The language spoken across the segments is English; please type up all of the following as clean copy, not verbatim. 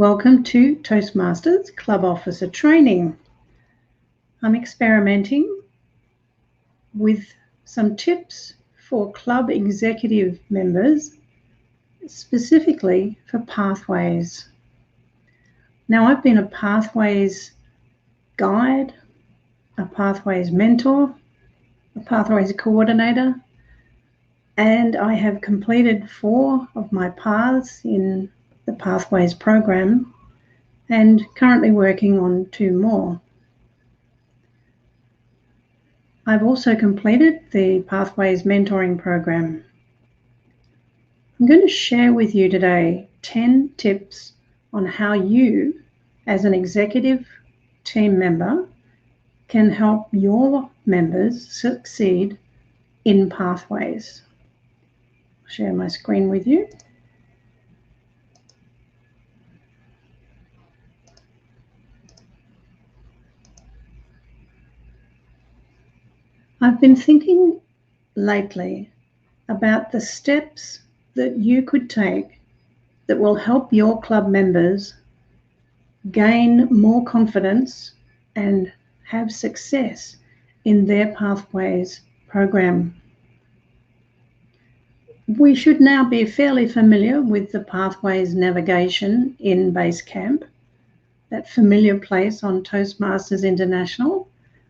Welcome to Toastmasters Club Officer Training. I'm experimenting with some tips for club executive members, specifically for pathways. Now, I've been a pathways guide, a pathways mentor, a pathways coordinator, and I have completed 4 of my paths in the Pathways program and currently working on 2 more. I've also completed the Pathways mentoring program. I'm going to share with you today 10 tips on how you, as an executive team member, can help your members succeed in Pathways. I'll share my screen with you. I've been thinking lately about the steps that you could take that will help your club members gain more confidence and have success in their Pathways program. We should now be fairly familiar with the Pathways navigation in Basecamp, that familiar place on Toastmasters International,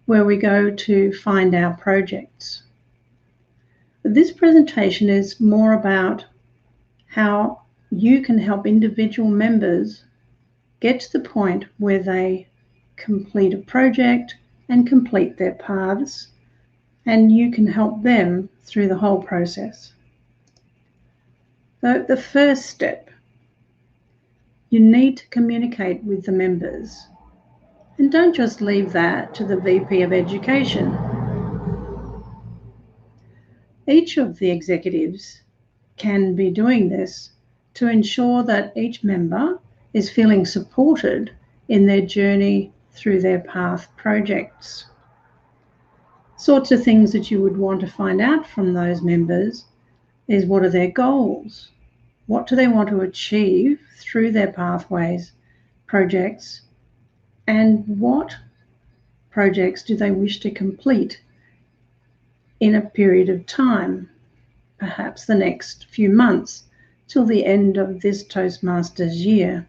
where we go to find our projects. But this presentation is more about how you can help individual members get to the point where they complete a project and complete their paths, and you can help them through the whole process. So the first step, you need to communicate with the members. And don't just leave that to the VP of Education. Each of the executives can be doing this to ensure that each member is feeling supported in their journey through their path projects. Sorts of things that you would want to find out from those members is, what are their goals? What do they want to achieve through their Pathways projects? And what projects do they wish to complete in a period of time, perhaps the next few months till the end of this Toastmasters year?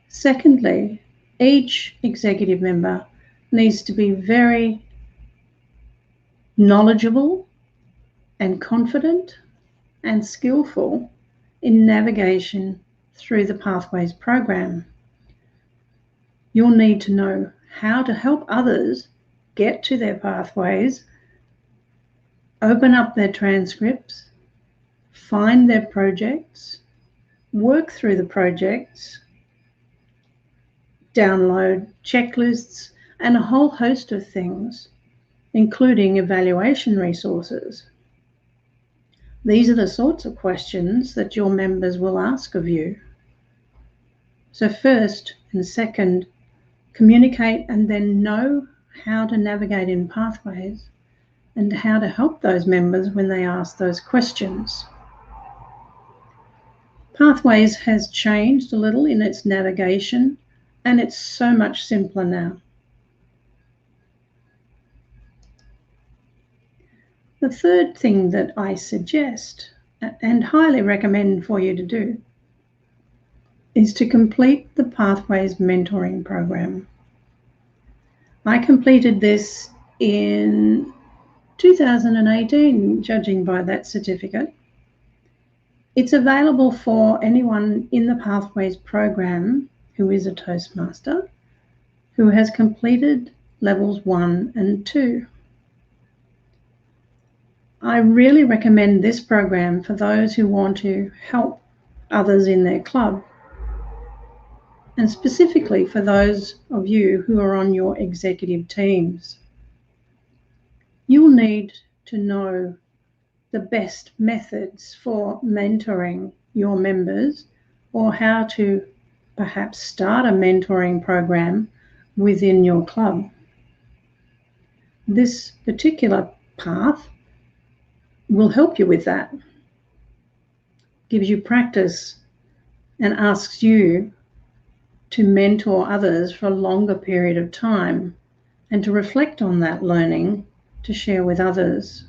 Secondly, each executive member needs to be very knowledgeable and confident and skillful in navigation through the Pathways program. You'll need to know how to help others get to their pathways, open up their transcripts, find their projects, work through the projects, download checklists, and a whole host of things, including evaluation resources. These are the sorts of questions that your members will ask of you. So first and second, communicate and then know how to navigate in Pathways and how to help those members when they ask those questions. Pathways has changed a little in its navigation, and it's so much simpler now. The third thing that I suggest and highly recommend for you to do is to complete the Pathways mentoring program. I completed this in 2018, judging by that certificate. It's available for anyone in the Pathways program who is a Toastmaster, who has completed levels 1 and 2. I really recommend this program for those who want to help others in their club, and specifically for those of you who are on your executive teams. You'll need to know the best methods for mentoring your members, or how to perhaps start a mentoring program within your club. This particular path will help you with that. gives you practice and asks you to mentor others for a longer period of time and to reflect on that learning to share with others.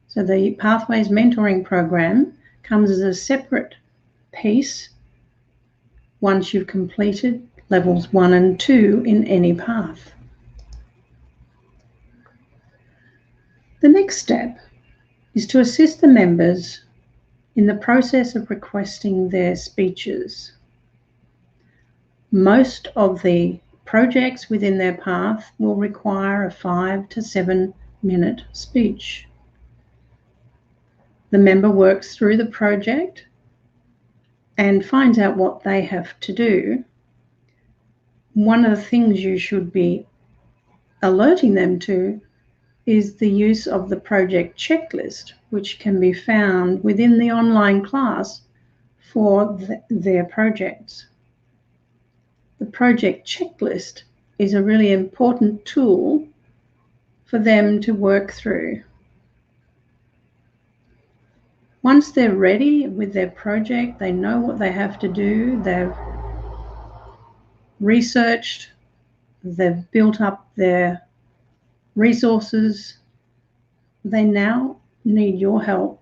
So the Pathways Mentoring Program comes as a separate piece once you've completed levels 1 and 2 in any path. The next step is to assist the members in the process of requesting their speeches. Most of the projects within their path will require a 5 to 7 minute speech. The member works through the project and finds out what they have to do. One of the things you should be alerting them to is the use of the project checklist, which can be found within the online class for their projects. The project checklist is a really important tool for them to work through. Once they're ready with their project, they know what they have to do, they've researched, they've built up their resources, they now need your help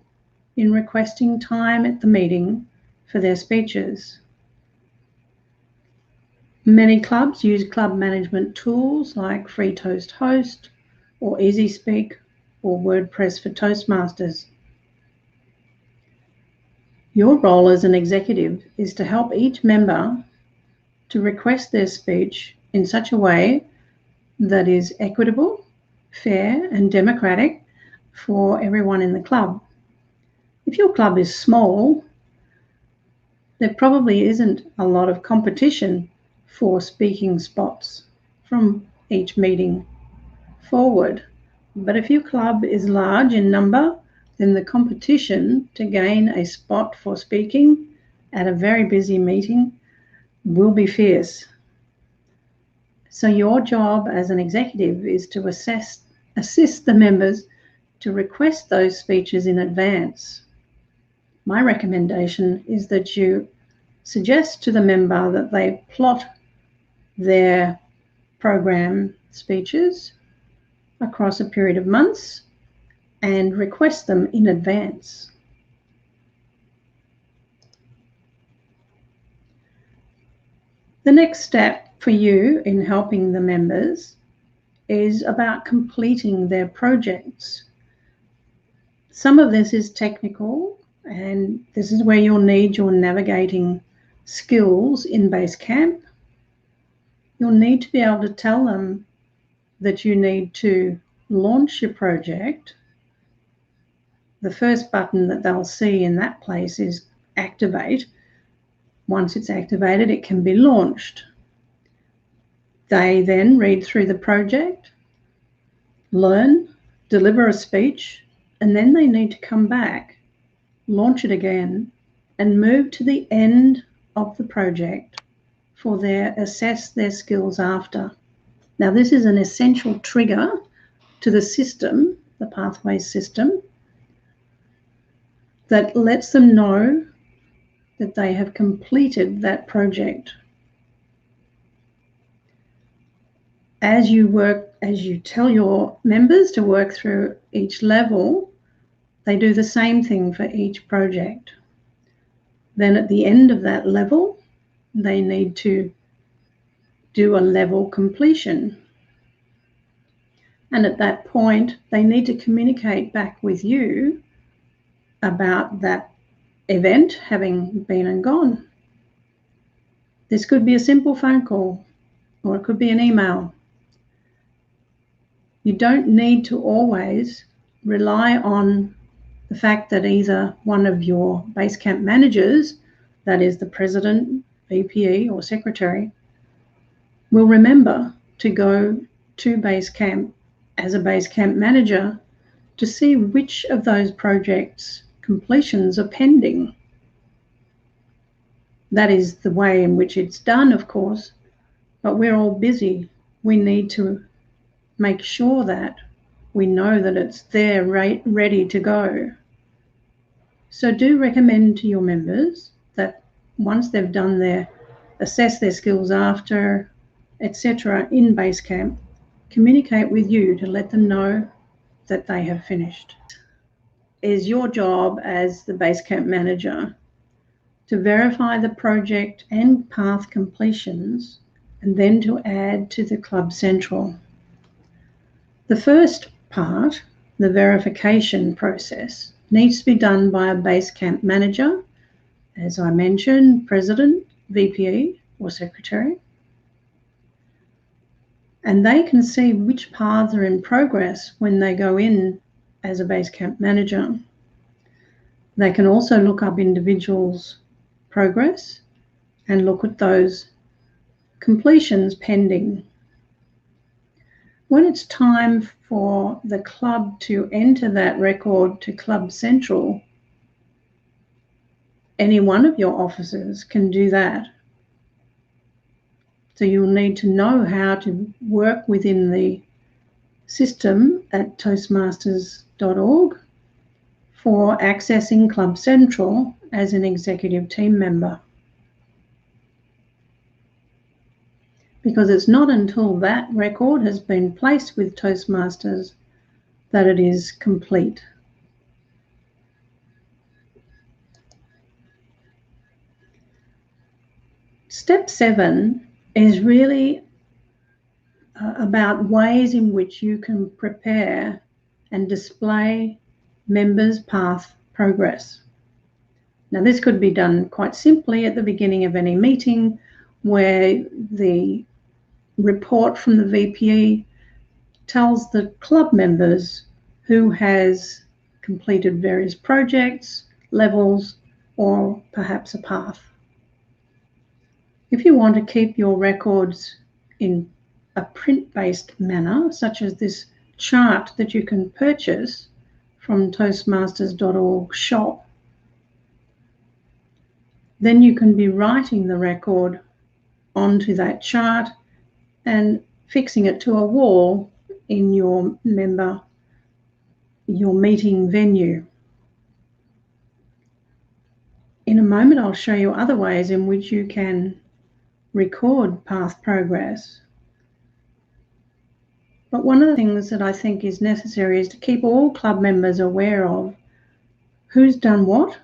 in requesting time at the meeting for their speeches. Many clubs use club management tools like Free Toast Host or Easy Speak or WordPress for Toastmasters. Your role as an executive is to help each member to request their speech in such a way that is equitable, fair, and democratic for everyone in the club. If your club is small, there probably isn't a lot of competition for speaking spots from each meeting forward. But if your club is large in number, then the competition to gain a spot for speaking at a very busy meeting will be fierce. So your job as an executive is to assist the members to request those speeches in advance. My recommendation is that you suggest to the member that they plot their program speeches across a period of months and request them in advance. The next step for you in helping the members is about completing their projects. Some of this is technical, and this is where you'll need your navigating skills in Basecamp. You'll need to be able to tell them that you need to launch your project. The first button that they'll see in that place is activate. Once it's activated, it can be launched. They then read through the project, learn, deliver a speech, and then they need to come back, launch it again, and move to the end of the project for assess their skills after. Now, this is an essential trigger to the system, the Pathways system, that lets them know that they have completed that project. As you tell your members to work through each level, they do the same thing for each project. Then at the end of that level, they need to do a level completion. And at that point, they need to communicate back with you about that event having been and gone. This could be a simple phone call, or it could be an email. You don't need to always rely on the fact that either one of your Basecamp managers, that is the president, VPE, or secretary, will remember to go to Basecamp as a Basecamp manager to see which of those projects completions are pending. That is the way in which it's done, of course, but we're all busy. We need to make sure that we know that it's there ready to go. So do recommend to your members that once they've done assess their skills after, etc. in Basecamp, communicate with you to let them know that they have finished. It is your job as the Basecamp manager to verify the project and path completions and then to add to the Club Central. The first part, the verification process, needs to be done by a Basecamp manager, as I mentioned, president, VPE or secretary, and they can see which paths are in progress when they go in as a Basecamp manager. They can also look up individuals' progress and look at those completions pending. When it's time for the club to enter that record to Club Central, any one of your officers can do that. So you'll need to know how to work within the system at Toastmasters.org for accessing Club Central as an executive team member. Because it's not until that record has been placed with Toastmasters that it is complete. Step 7 is really about ways in which you can prepare and display members' path progress. Now, this could be done quite simply at the beginning of any meeting where the report from the VPE tells the club members who has completed various projects, levels, or perhaps a path. If you want to keep your records in a print-based manner, such as this chart that you can purchase from Toastmasters.org shop, then you can be writing the record onto that chart and fixing it to a wall in your meeting venue. In a moment, I'll show you other ways in which you can record path progress. But one of the things that I think is necessary is to keep all club members aware of who's done what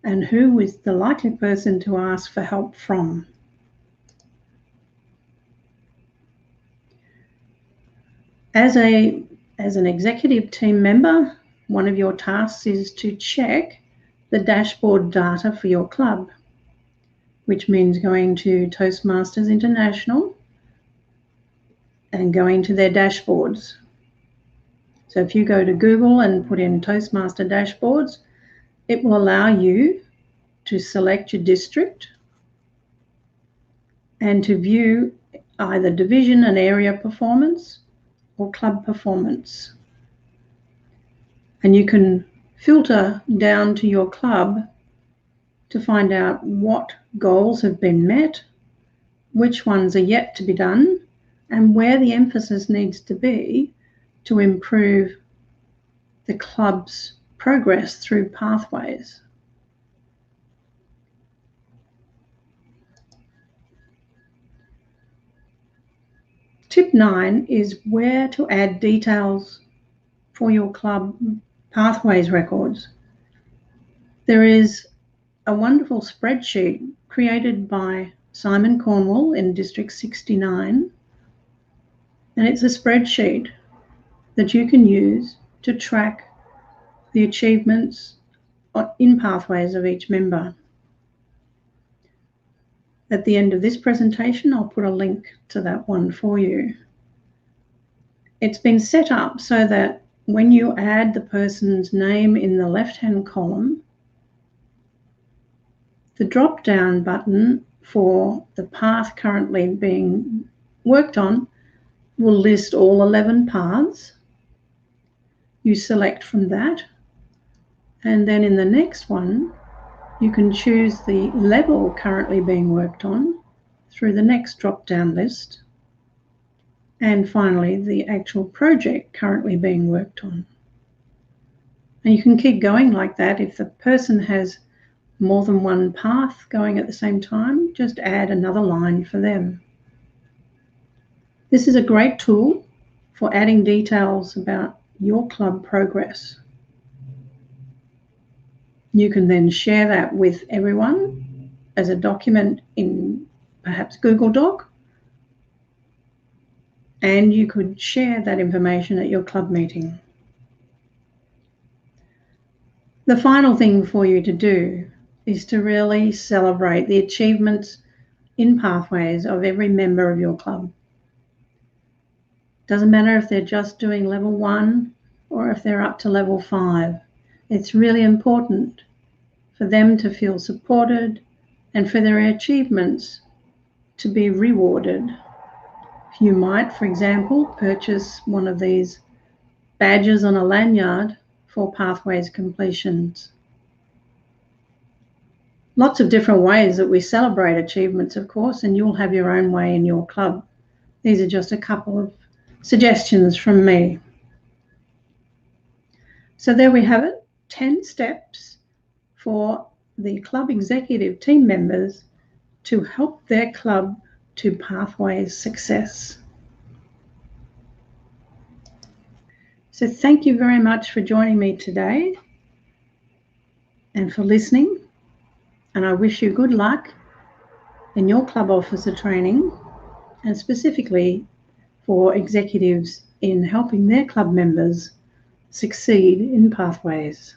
and who is the likely person to ask for help from. As an executive team member, one of your tasks is to check the dashboard data for your club, which means going to Toastmasters International and going to their dashboards. So if you go to Google and put in Toastmaster dashboards, it will allow you to select your district and to view either division and area performance or club performance. And you can filter down to your club to find out what goals have been met, which ones are yet to be done, and where the emphasis needs to be to improve the club's progress through pathways. Tip 9 is where to add details for your club pathways records. There is a wonderful spreadsheet created by Simon Cornwall in District 69, and it's a spreadsheet that you can use to track the achievements in pathways of each member. At the end of this presentation, I'll put a link to that one for you. It's been set up so that when you add the person's name in the left-hand column, the drop-down button for the path currently being worked on will list all 11 paths. You select from that, and then in the next one, you can choose the level currently being worked on through the next drop-down list, and finally, the actual project currently being worked on. And you can keep going like that. If the person has more than one path going at the same time, just add another line for them. This is a great tool for adding details about your club progress. You can then share that with everyone as a document in perhaps Google Doc, and you could share that information at your club meeting. The final thing for you to do is to really celebrate the achievements in pathways of every member of your club. Doesn't matter if they're just doing level 1 or if they're up to level 5. It's really important for them to feel supported and for their achievements to be rewarded. You might, for example, purchase one of these badges on a lanyard for pathways completions. Lots of different ways that we celebrate achievements, of course, and you'll have your own way in your club. These are just a couple of suggestions from me. So there we have it, 10 steps for the club executive team members to help their club to pathways success. So thank you very much for joining me today and for listening. And I wish you good luck in your club officer training, and specifically for executives in helping their club members succeed in pathways.